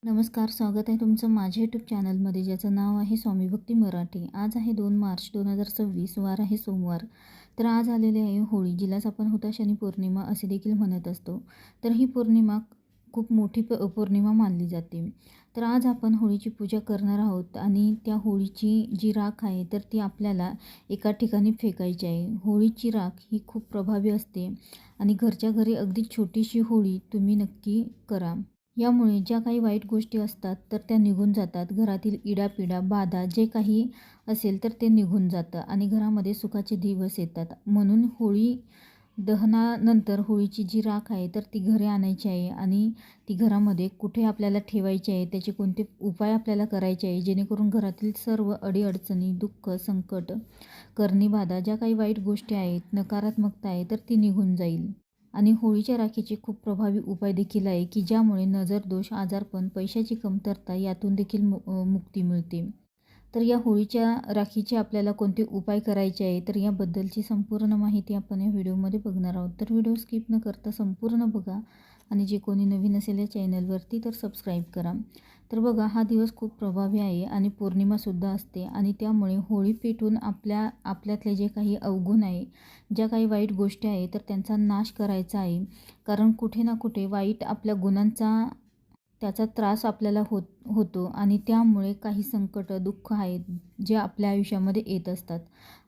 नमस्कार, स्वागत आहे तुमचं माझ्या यूट्यूब चॅनलमध्ये, ज्याचं नाव आहे स्वामी भक्ती मराठी। आज आहे 2 मार्च 2026, वार आहे सोमवार। तर आज आलेली आहे होळी, जिलाच आपण हुताशनी पौर्णिमा असे देखील म्हणत असतो। तर ही पौर्णिमा खूप मोठी पौर्णिमा मानली जाते। तर आज आपण होळीची पूजा करणार आहोत आणि त्या होळीची जी राख आहे तर ती आपल्याला एका ठिकाणी फेकायची आहे। होळीची राख ही खूप प्रभावी असते आणि घरच्या घरी अगदी छोटीशी होळी तुम्ही नक्की करा। यामुळे ज्या काही वाईट गोष्टी असतात तर त्या निघून जातात। घरातील इडापिडा, बाधा जे काही असेल तर ते निघून जातं आणि घरामध्ये सुखाचे दिवस येतात। म्हणून होळी दहनानंतर होळीची जी राख आहे तर ती घरी आणायची आहे आणि ती घरामध्ये कुठे आपल्याला ठेवायची आहे, त्याचे कोणते उपाय आपल्याला करायचे आहे, जेणेकरून घरातील सर्व अडीअडचणी, दुःख, संकट, करणी बाधा, ज्या काही वाईट गोष्टी आहेत, नकारात्मकता आहे तर ती निघून जाईल। आणि होळीच्या राखीचे खूप प्रभावी उपाय देखील आहे की ज्यामुळे नजर दोष, आजारपण, पैशाची कमतरता यातून देखील मुक्ती मिळते। तर या होळीच्या राखीचे आपल्याला कोणते उपाय करायचे आहे तर याबद्दलची संपूर्ण माहिती आपण या व्हिडिओमध्ये बघणार आहोत। तर व्हिडिओ स्किप न करता संपूर्ण बघा आणि जे कोणी नवीन असेल या चॅनलवरती तर सबस्क्राईब करा। तर बघा, हा दिवस खूप प्रभावी आहे आणि पौर्णिमासुद्धा असते आणि त्यामुळे होळी पेटून आपल्यातले जे काही अवगुण आहे, ज्या काही वाईट गोष्टी आहेत तर त्यांचा नाश करायचा आहे। कारण कुठे ना कुठे वाईट आपल्या गुणांचा त्याचा त्रास आपल्याला होतो आणि त्यामुळे काही संकट, दुःख आहेत जे आपल्या आयुष्यामध्ये येत असतात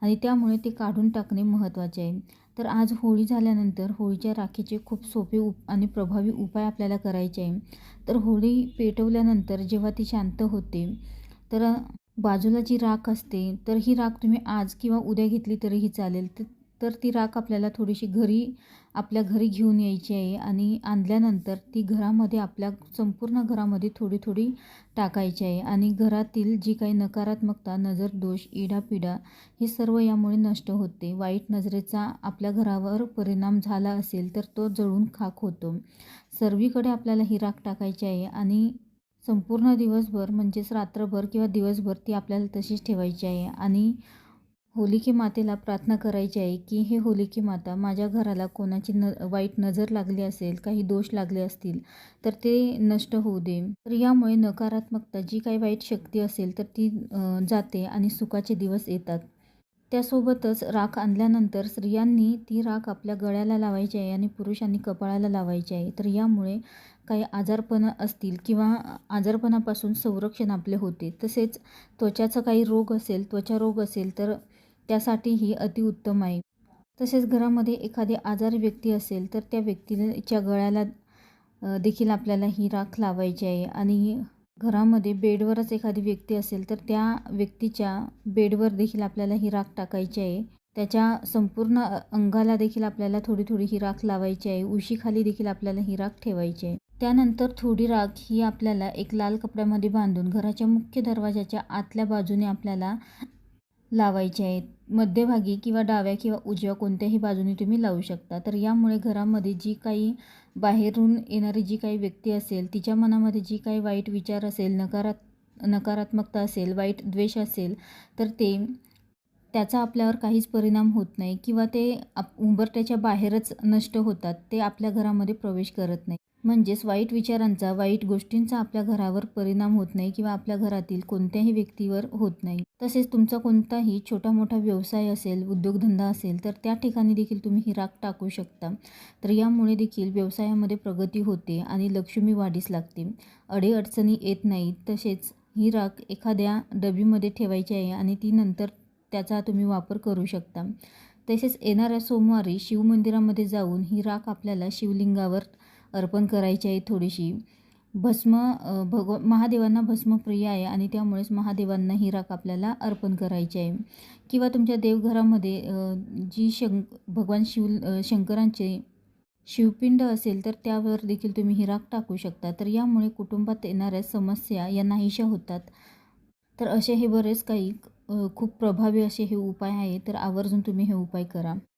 आणि त्यामुळे ते काढून टाकणे महत्त्वाचे आहे। तर आज होळी झाल्यानंतर होळीच्या राखीचे खूप सोपे आणि प्रभावी उपाय आपल्याला करायचे आहे। तर होळी पेटवल्यानंतर जेव्हा ती शांत होते तर बाजूला जी राख असते तर ही राख तुम्ही आज किंवा उद्या घेतली तरीही चालेल। तर ती राख आपल्याला थोडीशी आपल्या घरी घेऊन यायची आहे आणि आणल्यानंतर ती घरामध्ये, आपल्या संपूर्ण घरामध्ये थोडी थोडी टाकायची आहे आणि घरातील जी काही नकारात्मकता, नजर दोष, इडापिडा हे सर्व यामुळे नष्ट होते। वाईट नजरेचा आपल्या घरावर परिणाम झाला असेल तर तो जळून खाक होतो। सर्वीकडे आपल्याला ही राख टाकायची आहे आणि संपूर्ण दिवसभर म्हणजेच रात्रभर किंवा दिवसभर ती आपल्याला तशीच ठेवायची आहे आणि होलिके मातेला प्रार्थना करायची आहे की हे होलिके माता, माझ्या घराला कोणाची वाईट नजर लागली असेल, काही दोष लागले असतील तर ते नष्ट होऊ दे। तर यामुळे नकारात्मकता, जी काही वाईट शक्ती असेल तर ती जाते आणि सुखाचे दिवस येतात। त्यासोबतच राख आणल्यानंतर स्त्रियांनी ती राख आपल्या गळ्याला लावायची आहे आणि पुरुषांनी कपाळाला लावायची आहे। तर यामुळे काही आजारपण असतील किंवा आजारपणापासून संरक्षण आपले होते। तसेच त्वचाचा काही रोग असेल, त्वचारोग असेल तर त्यासाठीही अतिउत्तम आहे। तसेच घरामध्ये एखादी आजारी व्यक्ती असेल तर त्या व्यक्तीच्या गळ्याला देखील आपल्याला ही राख लावायची आहे आणि घरामध्ये बेडवरच एखादी व्यक्ती असेल तर त्या व्यक्तीच्या बेडवर देखील आपल्याला ही राख टाकायची आहे। त्याच्या संपूर्ण अंगाला देखील आपल्याला थोडी थोडी ही राख लावायची आहे। उशीखाली देखील आपल्याला ही राख ठेवायची आहे। त्यानंतर थोडी राख ही आपल्याला एक लाल कपड्यामध्ये बांधून घराच्या मुख्य दरवाजाच्या आतल्या बाजूने आपल्याला लावायचे आहेत। मध्यभागी किंवा डाव्या किंवा उजव्या कोणत्याही बाजूने तुम्ही लावू शकता। तर यामुळे घरामध्ये जी काही बाहेरून येणारी जी काही व्यक्ती असेल, तिच्या मनामध्ये जी काही वाईट विचार असेल, नकारात्मकता असेल, वाईट द्वेष असेल तर त्याचा आपल्यावर काहीच परिणाम होत नाही किंवा ते उंबरठ्याच्या बाहेरच नष्ट होतात, ते आपल्या घरामध्ये प्रवेश करत नाही। म्हणजेच वाईट विचारांचा, वाईट गोष्टींचा आपल्या घरावर परिणाम होत नाही किंवा आपल्या घरातील कोणत्याही व्यक्तीवर होत नाही। तसेच तुमचा कोणताही छोटा मोठा व्यवसाय असेल, उद्योगधंदा असेल तर त्या ठिकाणी देखील तुम्ही ही राख टाकू शकता। तर यामुळे देखील व्यवसायामध्ये प्रगती होते आणि लक्ष्मी वाढीस लागते, अडीअडचणी येत नाहीत। तसेच ही राख एखाद्या डबीमध्ये ठेवायची आहे आणि ती नंतर त्याचा तुम्ही वापर करू शकता। तसेच येणाऱ्या सोमवारी शिवमंदिरामध्ये जाऊन ही राख आपल्याला शिवलिंगावर अर्पण करायची आहे। थोडीशी भस्म, महादेवांना भस्म प्रिय आहे आणि त्यामुळेच महादेवांना ही राख आपल्याला अर्पण करायची आहे। किंवा तुमच्या देवघरामध्ये जी भगवान शंकरांचे शिवपिंड असेल तर त्यावर देखील तुम्ही ही राख टाकू शकता। तर यामुळे कुटुंबात येणाऱ्या समस्या या नाहीशा होतात। तर असे हे बरेच काही खूप प्रभावी असे हे उपाय आहेत। तर आवर्जून तुम्ही हे उपाय करा।